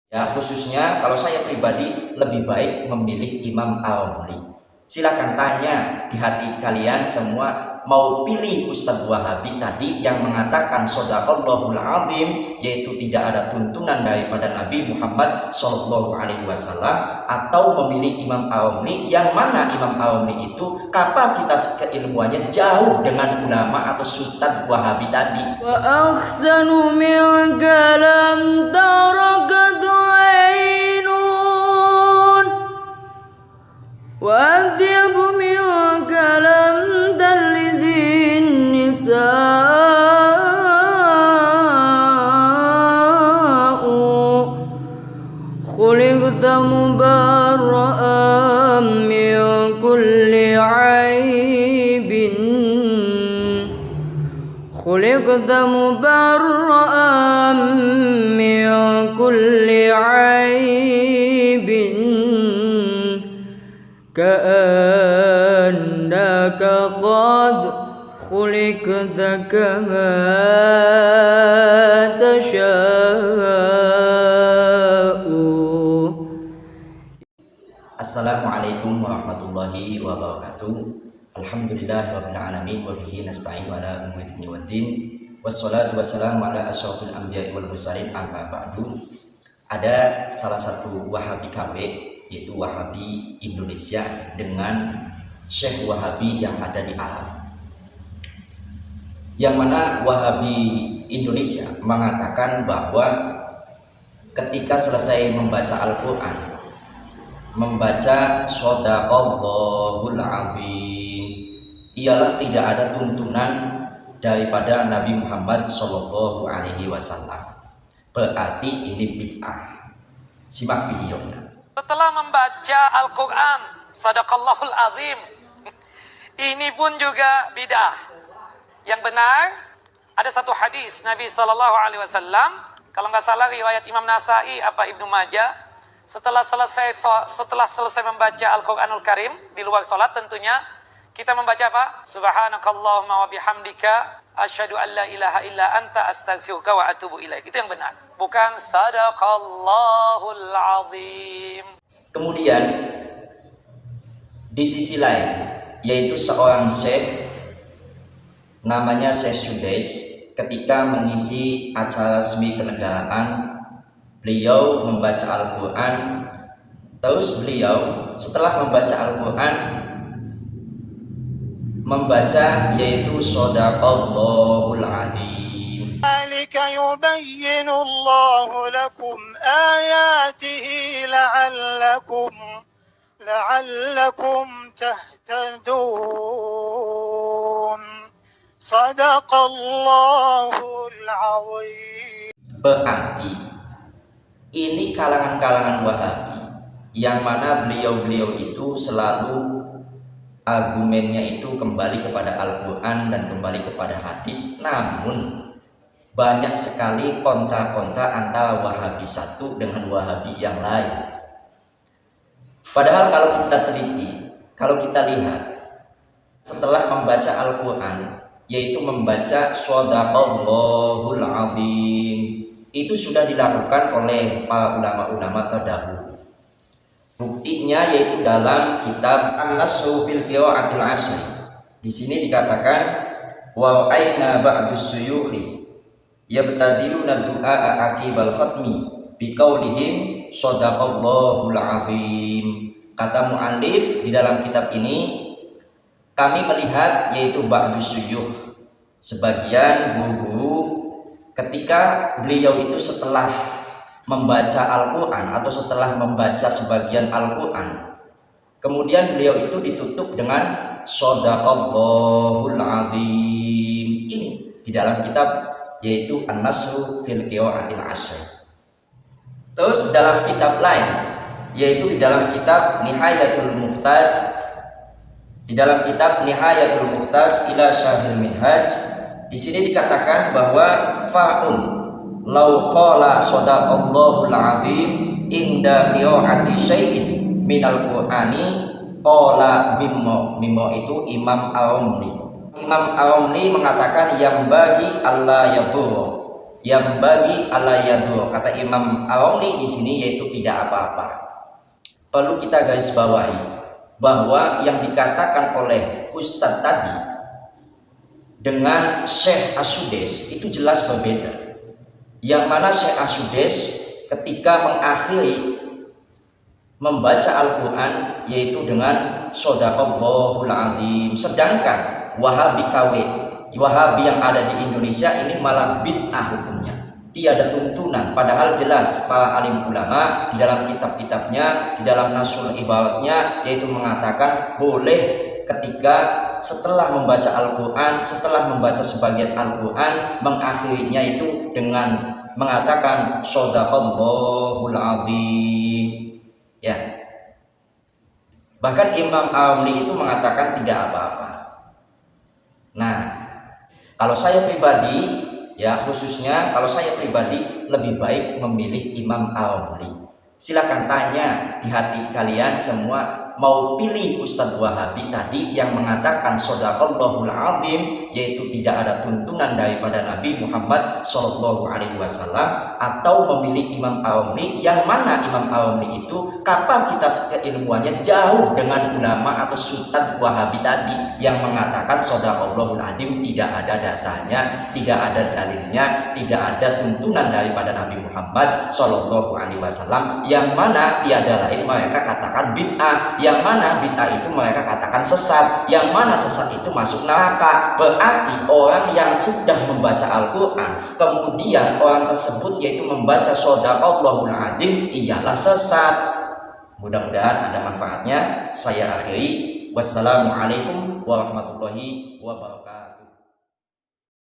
Ya, khususnya kalau saya pribadi lebih baik memilih Imam Al-Romli. Silakan tanya di hati kalian semua, mau pilih Ustadz Wahabi tadi yang mengatakan shadaqallahul azim, yaitu tidak ada tuntunan daripada Nabi Muhammad SAW, atau memilih Imam Al-Romli yang mana Imam Al-Romli itu kapasitas keilmuannya jauh dengan ulama atau Ustadz Wahabi tadi. Wa ahsanu min kalam tarakatu ainun wa adyabu min kalam talidhin nisa'u khuliqta mubarra'an min kulli aibin خلقت مبرأ من كل عيب كأنك قد خلقت كما تشاء. Assalamualaikum warahmatullahi wabarakatuh. Alhamdulillahirabbil alamin wa bihi nasta'in ala umuri dunya waddin. Wassalatu wassalamu ala asyrofil anbiya'i wal mursalin, amma ba'du. Ada salah satu Wahabi KW, yaitu Wahabi Indonesia dengan Syekh Wahabi yang ada di Arab. Yang mana Wahabi Indonesia mengatakan bahwa ketika selesai membaca Al-Quran, membaca shadaqallahul azim, ialah tidak ada tuntunan daripada Nabi Muhammad SAW. Berarti ini bid'ah. Simak videonya. Setelah membaca Al-Quran shadaqallahul azim, ini pun juga bid'ah. Yang benar, ada satu hadis Nabi SAW, kalau nggak salah riwayat Imam Nasai apa Ibnu Majah, setelah selesai membaca Al-Quranul Karim di luar sholat tentunya, kita membaca apa? Subhanakallahumma wa bihamdika asyhadu an la ilaha illa anta astaghfiruka wa atubu ilaik. Itu yang benar, bukan sadaqallahul azim. Kemudian di sisi lain, yaitu seorang syekh namanya Syekh Sudais, ketika mengisi acara resmi kenegaraan, beliau membaca Al-Quran. Terus beliau setelah membaca Al-Quran membaca yaitu shadaqallahul azim. Dzalika yubayyinu Allahu lakum ayatihi la'allakum tahtadun. Shadaqallahul azim. Berarti ini kalangan-kalangan Wahabi yang mana beliau-beliau itu selalu argumennya itu kembali kepada Al-Quran dan kembali kepada hadis, namun banyak sekali kontra-kontra antara Wahabi satu dengan Wahabi yang lain. Padahal kalau kita teliti, kalau kita lihat, setelah membaca Al-Quran, yaitu membaca shadaqallahul azim, itu sudah dilakukan oleh para ulama-ulama terdahulu. Buktinya yaitu dalam kitab An-Nasru fil Qira'atil Asri. Di sini dikatakan wa aina ba'dus suyukhi yabtadiluna du'a aqibal khatmi biqaulihim shadaqallahul azim. Kata muallif di dalam kitab ini, kami melihat yaitu ba'dus suyukh, sebagian guru-guru ketika beliau itu setelah membaca Al-Quran atau setelah membaca sebagian Al-Quran, kemudian beliau itu ditutup dengan shadaqallahul azim. Ini di dalam kitab yaitu An-Nasru fil Qira'atil Asri. Terus dalam kitab lain, yaitu di dalam kitab Nihayatul Muhtaj, di dalam kitab Nihayatul Muhtaj ila Syarhil Minhaj, di sini dikatakan bahwa fa'un lau qala shadaqallahul azim inda qira'ati syai'in minal qur'ani qala mimmo itu Imam Al-Romli. Imam Al-Romli mengatakan yang bagi Allah yadhur, yang bagi alayadur, kata Imam Ar-Ramli di sini, yaitu tidak apa-apa. Perlu kita garis bawahi bahwa yang dikatakan oleh Ustadz tadi dengan Syekh As-Sudais itu jelas berbeda. Yang mana Syekh As-Sudais ketika mengakhiri membaca Al-Quran yaitu dengan Shadaqallahul Adzim, sedangkan Wahabi KW, Wahabi yang ada di Indonesia ini malah bid'ah hukumnya, tiada tuntunan, padahal jelas para alim ulama di dalam kitab-kitabnya, di dalam nasul ibaratnya, yaitu mengatakan boleh ketika setelah membaca Al-Quran, setelah membaca sebagian Al-Quran, mengakhirinya itu dengan mengatakan Shadaqallahul Adzim. Ya, bahkan Imam Ar-Ramli itu mengatakan tidak apa-apa. Nah, kalau saya pribadi, ya khususnya kalau saya pribadi lebih baik memilih Imam Ar-Ramli. Silakan tanya di hati kalian semua, mau pilih Ustadz Wahabi tadi yang mengatakan Shadaqallahul Adzim, yaitu tidak ada tuntunan daripada Nabi Muhammad SAW, atau memilih Imam Ar-Ramli yang mana Imam Ar-Ramli itu kapasitas keilmuannya jauh dengan ulama atau Ustadz Wahabi tadi yang mengatakan Shadaqallahul Adzim tidak ada dasarnya, tidak ada dalilnya, tidak ada tuntunan daripada Nabi Muhammad SAW, yang mana tiada lain mereka katakan bid'ah, yang mana bid'ah itu mereka katakan sesat, yang mana sesat itu masuk neraka. Berarti orang yang sudah membaca Al-Quran kemudian orang tersebut yaitu membaca Shadaqallahul Adzim ialah sesat. Mudah-mudahan ada manfaatnya. Saya akhiri. Wassalamualaikum warahmatullahi wabarakatuh.